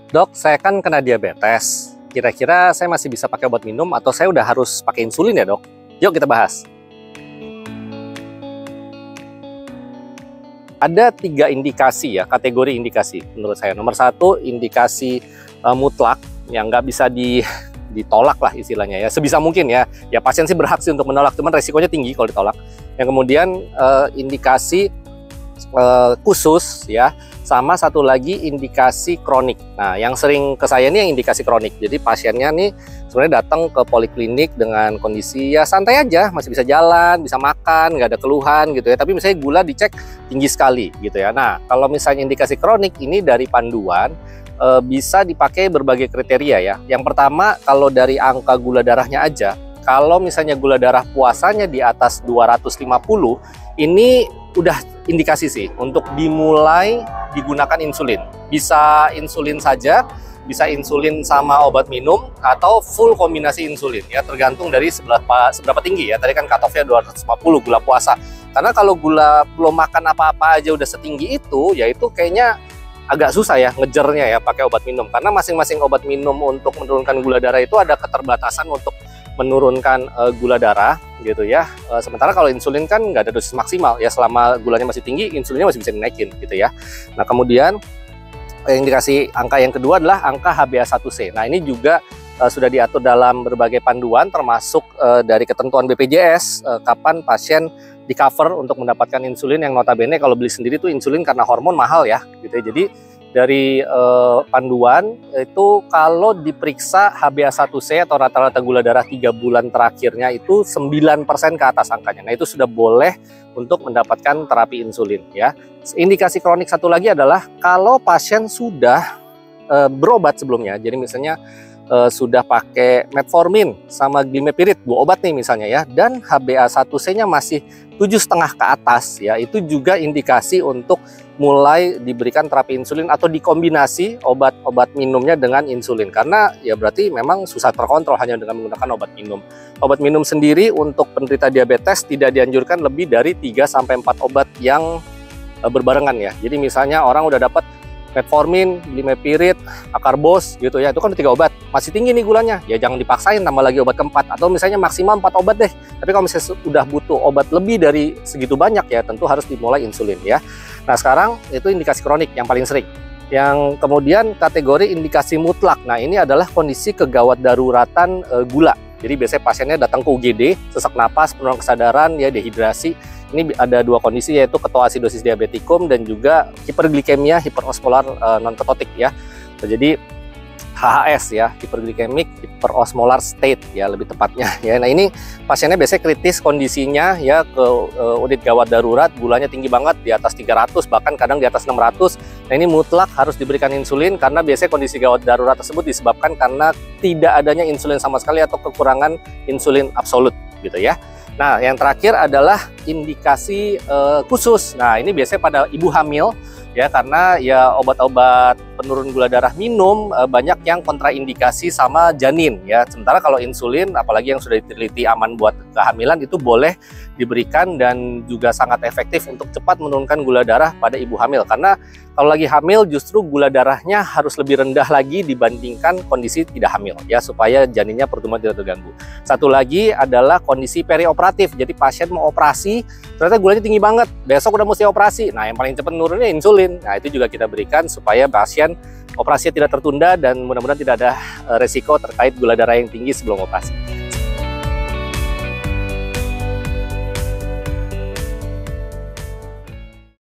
Dok, saya kan kena diabetes. Kira-kira saya masih bisa pakai obat minum atau saya udah harus pakai insulin ya, Dok? Yuk kita bahas. Ada 3 indikasi ya, kategori indikasi menurut saya. Nomor 1, indikasi mutlak yang nggak bisa ditolak lah istilahnya ya. Sebisa mungkin ya. Ya pasien sih berhak sih untuk menolak, cuman resikonya tinggi kalau ditolak. Yang kemudian indikasi khusus ya, sama satu lagi indikasi kronik. Nah, yang sering ke saya ini yang indikasi kronik. Jadi pasiennya nih sebenarnya datang ke poliklinik dengan kondisi ya santai aja, masih bisa jalan, bisa makan, nggak ada keluhan gitu ya. Tapi misalnya gula dicek tinggi sekali gitu ya. Nah, kalau misalnya indikasi kronik ini dari panduan bisa dipakai berbagai kriteria ya. Yang pertama, kalau dari angka gula darahnya aja, kalau misalnya gula darah puasanya di atas 250, ini udah indikasi sih untuk dimulai digunakan insulin. Bisa insulin saja, bisa insulin sama obat minum, atau full kombinasi insulin ya, tergantung dari seberapa tinggi ya. Tadi kan cut-off-nya 250 gula puasa. Karena kalau gula belum makan apa-apa aja udah setinggi itu, ya itu kayaknya agak susah ya ngejernya ya pakai obat minum. Karena masing-masing obat minum untuk menurunkan gula darah itu ada keterbatasan untuk menurunkan gula darah gitu ya. Sementara kalau insulin kan nggak ada dosis maksimal ya, selama gulanya masih tinggi insulinnya masih bisa dinaikin gitu ya. Nah, kemudian yang dikasih angka yang kedua adalah angka HbA1c. Nah, ini juga sudah diatur dalam berbagai panduan, termasuk dari ketentuan BPJS kapan pasien di cover untuk mendapatkan insulin, yang notabene kalau beli sendiri tuh insulin karena hormon mahal ya gitu ya. Jadi dari panduan itu kalau diperiksa HbA1c atau rata-rata gula darah 3 bulan terakhirnya itu 9% ke atas angkanya. Nah, itu sudah boleh untuk mendapatkan terapi insulin ya. Indikasi kronik satu lagi adalah kalau pasien sudah berobat sebelumnya. Jadi misalnya sudah pakai metformin sama glimepiride, 2 obat nih misalnya ya, dan HbA1c-nya masih 7,5 ke atas ya, itu juga indikasi untuk mulai diberikan terapi insulin atau dikombinasi obat-obat minumnya dengan insulin, karena ya berarti memang susah terkontrol hanya dengan menggunakan obat minum. Obat minum sendiri untuk penderita diabetes tidak dianjurkan lebih dari 3-4 obat yang berbarengan ya. Jadi misalnya orang udah dapat metformin, glimepiride, akarbos gitu ya, itu kan 3 obat, masih tinggi nih gulanya, ya jangan dipaksain tambah lagi obat keempat, atau misalnya maksimal 4 obat deh. Tapi kalau misalnya udah butuh obat lebih dari segitu banyak ya, tentu harus dimulai insulin ya. Nah, sekarang itu indikasi kronik yang paling sering. Yang kemudian kategori indikasi mutlak. Nah, ini adalah kondisi kegawat daruratan gula. Jadi biasanya pasiennya datang ke UGD, sesak napas, penurunan kesadaran, ya dehidrasi. Ini ada 2 kondisi, yaitu ketoasidosis diabetikum dan juga hiperglikemia hiperosmolar non-ketotik ya. Jadi HHS ya, hiperglikemik hiperosmolar state ya lebih tepatnya ya. Nah, ini pasiennya biasanya kritis kondisinya ya, ke unit gawat darurat, gulanya tinggi banget di atas 300, bahkan kadang di atas 600. Nah, ini mutlak harus diberikan insulin, karena biasanya kondisi gawat darurat tersebut disebabkan karena tidak adanya insulin sama sekali atau kekurangan insulin absolut gitu ya. Nah, yang terakhir adalah indikasi khusus. Nah, ini biasanya pada ibu hamil ya, karena ya obat-obat penurun gula darah minum banyak yang kontraindikasi sama janin ya. Sementara kalau insulin, apalagi yang sudah diteliti aman buat kehamilan, itu boleh diberikan dan juga sangat efektif untuk cepat menurunkan gula darah pada ibu hamil. Karena kalau lagi hamil justru gula darahnya harus lebih rendah lagi dibandingkan kondisi tidak hamil ya, supaya janinnya pertumbuhan tidak terganggu. Satu lagi adalah kondisi perioperatif. Jadi pasien mau operasi, ternyata gulanya tinggi banget, besok udah mesti operasi. Nah, yang paling cepat menurunnya insulin. Nah, itu juga kita berikan supaya pasien operasinya tidak tertunda dan mudah-mudahan tidak ada resiko terkait gula darah yang tinggi sebelum operasi.